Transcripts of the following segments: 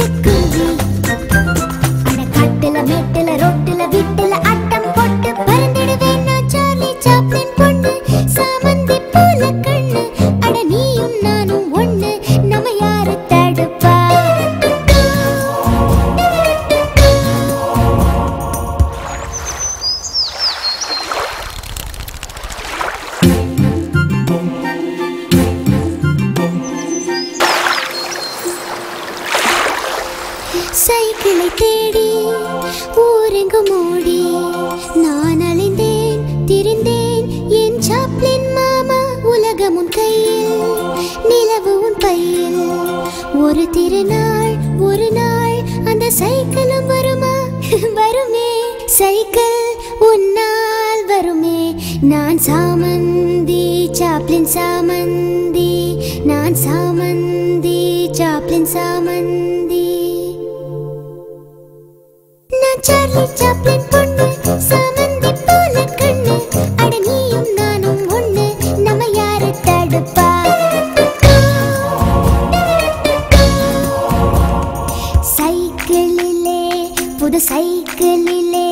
சிட்டுக்குருவி அட காட்டுல மேட்டுல ரோட்டுல வீட்டுல ஆட்டம் போட்டு பறந்துடுவேன் நான் சார்லி சாப்ளின் பொண்ணு சாமந்தி பூல கண்ணு அட நீயும் நானும் ஒண்ணு நம்ம யாரு தடுப்பா சைக்கிளை தேடி ஊரெங்கும் ஓடி நான் அலைந்தேன் திரிந்தேன் என் சாப்ளின் மாமா உலகம் உன் கையில் நிலவு உன் பையில் ஒரு திருநாள் ஒரு நாள் அந்த சைக்கிளும் வருமா வருமே சைக்கிள் உன்னால் வருமே நான் சாமந்தி சாப்ளின் சாமந்தி நான் சாமந்தி சாப்ளின் சாமந்தி நான் சார்லி சாப்ளின் பொண்ணு சாமந்தி பூல கண்ணு அட நீயும் நானும் ஒண்ணு நம்ம யாரு தடுப்பா சைக்கிளிலே புது சைக்கிளிலே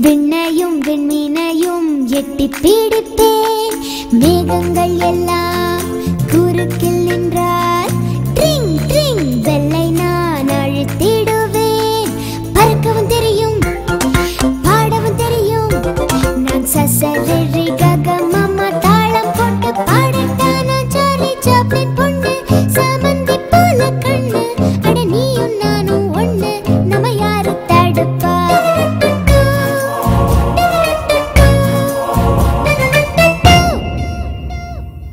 விண்ணையும் விண்மீனையும் எட்டி பிடிப்பேன் மேகங்கள் எல்லாம் குறுக்கில் நின்றால் ட்ரிங் ட்ரிங் வெள்ளை நான் அழுத்திடுவேன் பறக்கவும் தெரியும் பாடவும் தெரியும் நான் சசரி